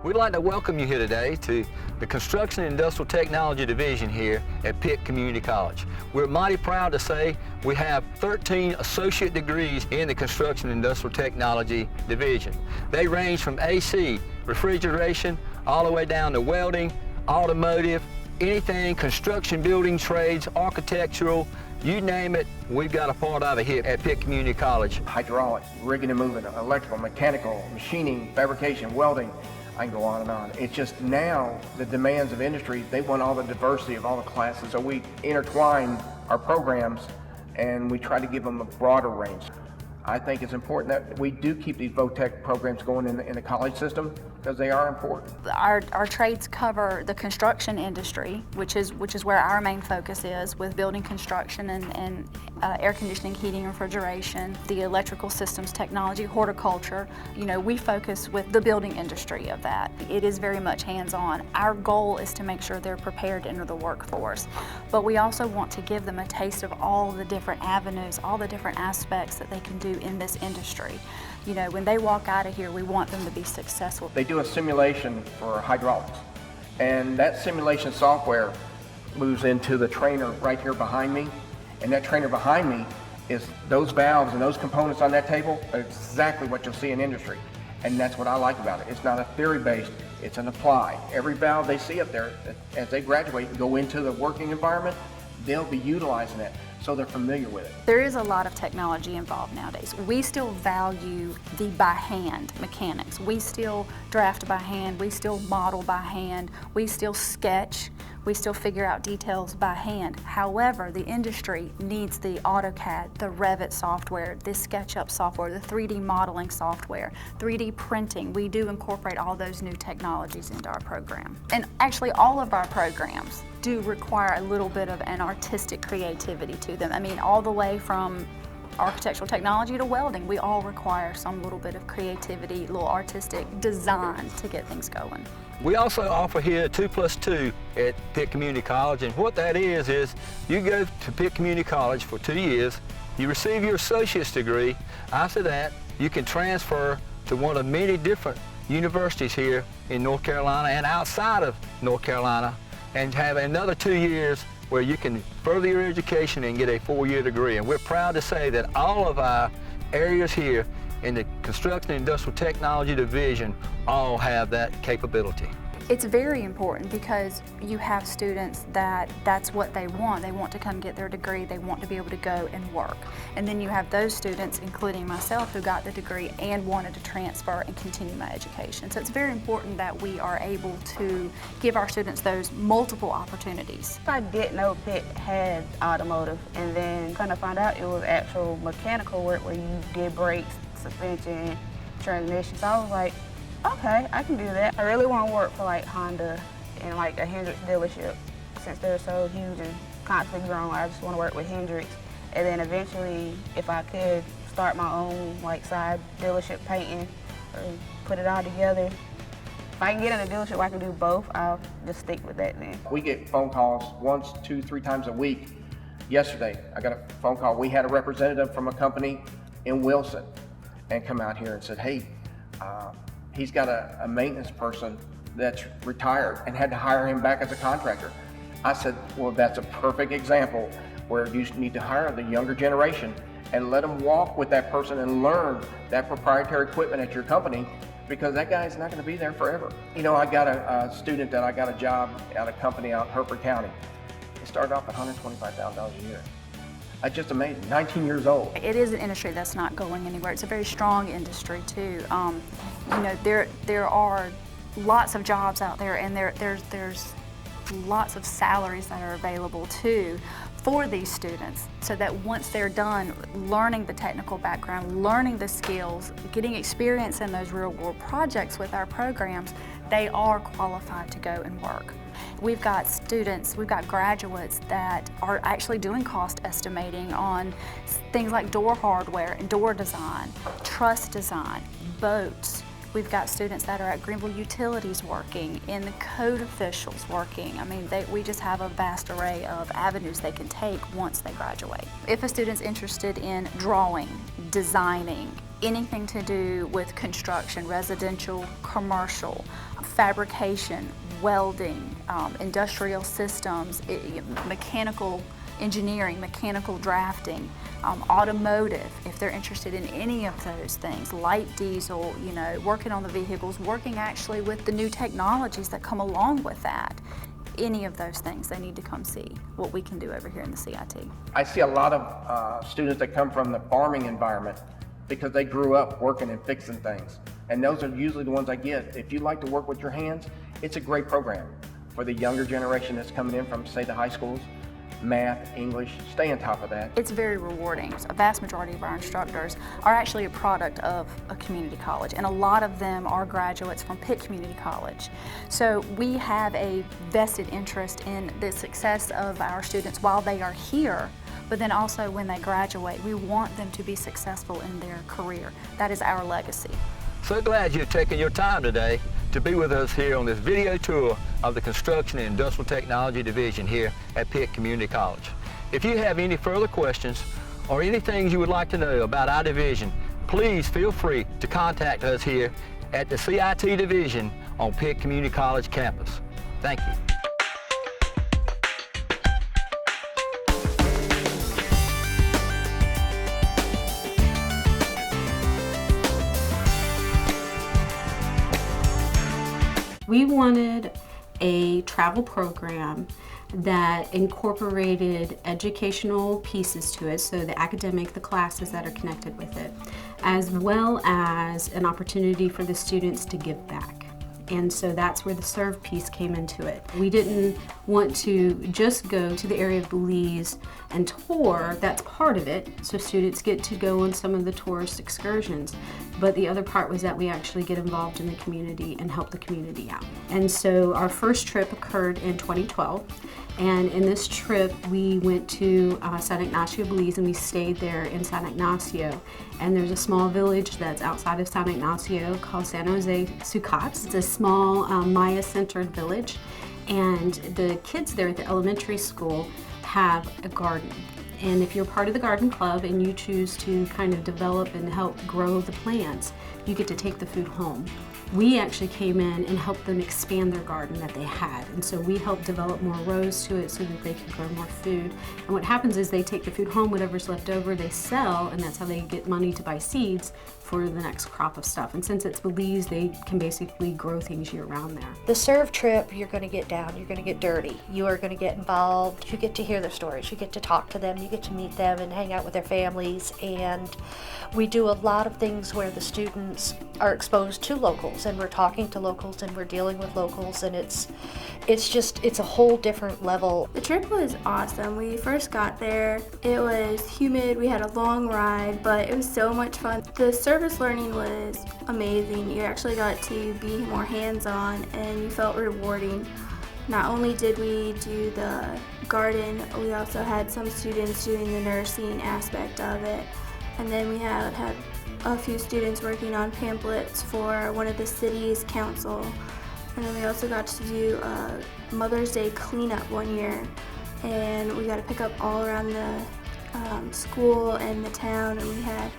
We'd like to welcome you here today to the Construction and Industrial Technology Division here at Pitt Community College. We're mighty proud to say we have 13 associate degrees in the Construction and Industrial Technology Division. They range from AC, refrigeration, all the way down to welding, automotive, anything, construction, building trades, architectural, you name it, we've got a part of it here at Pitt Community College. Hydraulic, rigging and moving, electrical, mechanical, machining, fabrication, welding. I can go on and on. It's just now the demands of industry, they want all the diversity of all the classes. So we intertwine our programs and we try to give them a broader range. I think it's important that we do keep these VOTEC programs going in the college system because they are important. Our trades cover the construction industry, which is where our main focus is, with building construction and air conditioning, heating, refrigeration, the electrical systems technology, horticulture. You know, we focus with the building industry of that. It is very much hands-on. Our goal is to make sure they're prepared to enter the workforce, but we also want to give them a taste of all the different avenues, all the different aspects that they can do in this industry. You know, when they walk out of here, we want them to be successful. They do a simulation for hydraulics, and that simulation software moves into the trainer right here behind me, and that trainer behind me is those valves and those components on that table are exactly what you'll see in industry, and that's what I like about it. It's not a theory-based, it's an applied. Every valve they see up there, as they graduate and go into the working environment, they'll be utilizing it, so they're familiar with it. There is a lot of technology involved nowadays. We still value the by hand mechanics. We still draft by hand, we still model by hand, we still sketch, we still figure out details by hand. However, the industry needs the AutoCAD, the Revit software, the SketchUp software, the 3D modeling software, 3D printing. We do incorporate all those new technologies into our program. And actually all of our programs do require a little bit of an artistic creativity to them. I mean, all the way from architectural technology to welding, we all require some little bit of creativity, little artistic design to get things going. We also offer here 2+2 at Pitt Community College, and what that is you go to Pitt Community College for 2 years, you receive your associate's degree. After that, you can transfer to one of many different universities here in North Carolina and outside of North Carolina, and have another 2 years where you can further your education and get a 4-year degree. And we're proud to say that all of our areas here in the Construction and Industrial Technology Division all have that capability. It's very important because you have students that's what they want. They want to come get their degree, they want to be able to go and work. And then you have those students, including myself, who got the degree and wanted to transfer and continue my education. So it's very important that we are able to give our students those multiple opportunities. I didn't know Pitt had automotive, and then kind of found out it was actual mechanical work where you did brakes, suspension, transmission. So I was like, okay, I can do that. I really want to work for like Honda and like a Hendrix dealership since they're so huge and constantly growing. I just want to work with Hendrix, and then eventually, if I could, start my own like side dealership painting or put it all together. If I can get in a dealership where I can do both, I'll just stick with that then. We get phone calls once, 2, 3 times a week. Yesterday, I got a phone call. We had a representative from a company in Wilson and come out here and said, hey, he's got a maintenance person that's retired and had to hire him back as a contractor. I said, well, that's a perfect example where you need to hire the younger generation and let them walk with that person and learn that proprietary equipment at your company, because that guy's not going to be there forever. You know, I got a student that I got a job at a company out in Hereford County. He started off at $125,000 a year. That's just amazing, 19 years old. It is an industry that's not going anywhere. It's a very strong industry too. You know, there are lots of jobs out there, and there's lots of salaries that are available too for these students, so that once they're done learning the technical background, learning the skills, getting experience in those real world projects with our programs, they are qualified to go and work. We've got students, we've got graduates that are actually doing cost estimating on things like door hardware and door design, truss design, boats. We've got students that are at Greenville Utilities working, in the code officials working. I mean, we just have a vast array of avenues they can take once they graduate. If a student's interested in drawing, designing, anything to do with construction, residential, commercial, fabrication, welding, industrial systems, mechanical engineering, mechanical drafting, automotive, if they're interested in any of those things, light diesel, you know, working on the vehicles, working actually with the new technologies that come along with that. Any of those things, they need to come see what we can do over here in the CIT. I see a lot of students that come from the farming environment because they grew up working and fixing things. And those are usually the ones I get. If you like to work with your hands, it's a great program for the younger generation that's coming in from, say, the high schools. Math, English, stay on top of that. It's very rewarding. A vast majority of our instructors are actually a product of a community college, and a lot of them are graduates from Pitt Community College. So we have a vested interest in the success of our students while they are here, but then also when they graduate, we want them to be successful in their career. That is our legacy. So glad you've taken your time today to be with us here on this video tour of the Construction and Industrial Technology Division here at Pitt Community College. If you have any further questions or anything you would like to know about our division, please feel free to contact us here at the CIT Division on Pitt Community College campus. Thank you. We wanted a travel program that incorporated educational pieces to it, so the academic, the classes that are connected with it, as well as an opportunity for the students to give back. And so that's where the serve piece came into it. We didn't want to just go to the area of Belize and tour, that's part of it, so students get to go on some of the tourist excursions. But the other part was that we actually get involved in the community and help the community out. And so our first trip occurred in 2012. And in this trip, we went to San Ignacio, Belize, and we stayed there in San Ignacio. And there's a small village that's outside of San Ignacio called San Jose Sucats. It's a small Maya-centered village. And the kids there at the elementary school have a garden. And if you're part of the garden club and you choose to kind of develop and help grow the plants, you get to take the food home. We actually came in and helped them expand their garden that they had. And so we helped develop more rows to it so that they could grow more food. And what happens is they take the food home, whatever's left over, they sell, and that's how they get money to buy seeds for the next crop of stuff. And since it's Belize, they can basically grow things year round there. The serve trip, you're going to get down, you're going to get dirty, you are going to get involved, you get to hear their stories, you get to talk to them, you get to meet them and hang out with their families. And we do a lot of things where the students are exposed to locals, and we're talking to locals and we're dealing with locals, and it's a whole different level. The trip was awesome. We first got there, it was humid, we had a long ride, but it was so much fun. The service learning was amazing. You actually got to be more hands-on and you felt rewarding. Not only did we do the garden, we also had some students doing the nursing aspect of it. And then we had a few students working on pamphlets for one of the city's council. And then we also got to do a Mother's Day cleanup one year. And we got to pick up all around the school and the town, and we had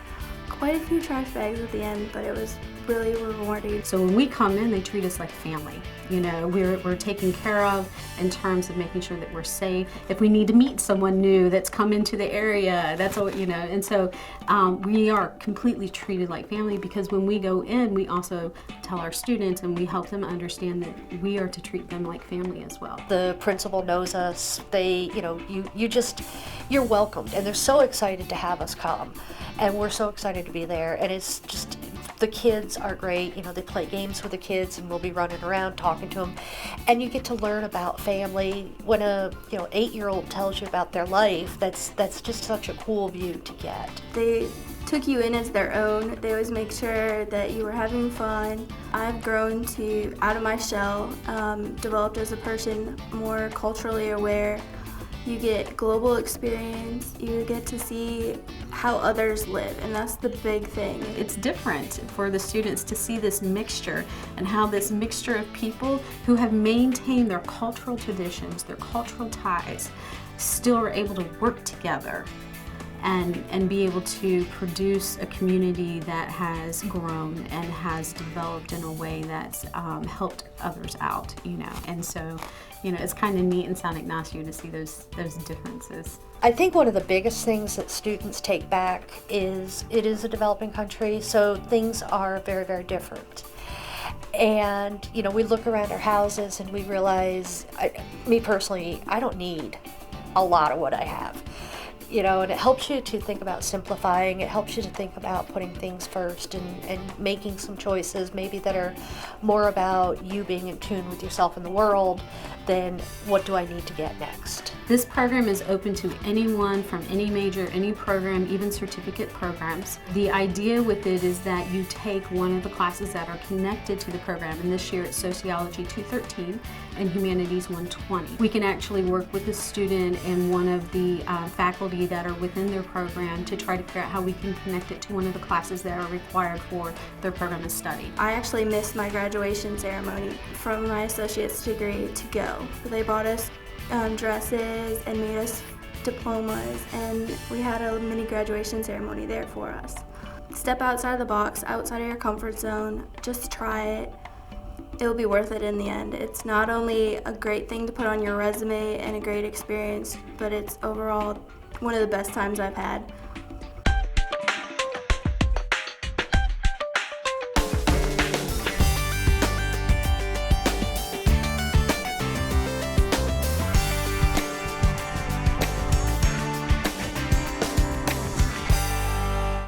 quite a few trash bags at the end, but it was really rewarding. So when we come in, they treat us like family. You know, we're taken care of in terms of making sure that we're safe. If we need to meet someone new that's come into the area, that's all, you know. And so we are completely treated like family, because when we go in, we also tell our students and we help them understand that we are to treat them like family as well. The principal knows us. They, you know, you're welcomed, and they're so excited to have us come, and we're so excited to be there. And it's just, the kids are great. You know, they play games with the kids, and we'll be running around talking to them, and you get to learn about family. When a 8-year-old tells you about their life, that's just such a cool view to get. They took you in as their own. They always make sure that you were having fun. I've grown out of my shell, developed as a person, more culturally aware. You get global experience, you get to see how others live, and that's the big thing. It's different for the students to see this mixture, and how this mixture of people who have maintained their cultural traditions, their cultural ties, still are able to work together and be able to produce a community that has grown and has developed in a way that's helped others out, and so it's kind of neat and sound nostalgic to see those differences. I think one of the biggest things that students take back is it is a developing country, so things are very, very different. And, we look around our houses and we realize, me personally, I don't need a lot of what I have. And it helps you to think about simplifying. It helps you to think about putting things first and making some choices maybe that are more about you being in tune with yourself and the world than what do I need to get next. This program is open to anyone from any major, any program, even certificate programs. The idea with it is that you take one of the classes that are connected to the program, and this year it's Sociology 213 and Humanities 120. We can actually work with a student and one of the faculty that are within their program to try to figure out how we can connect it to one of the classes that are required for their program of study. I actually missed my graduation ceremony from my associate's degree to go. They bought us dresses and made us diplomas, and we had a mini graduation ceremony there for us. Step outside the box, outside of your comfort zone, just try it. It'll be worth it in the end. It's not only a great thing to put on your resume and a great experience, but it's overall one of the best times I've had.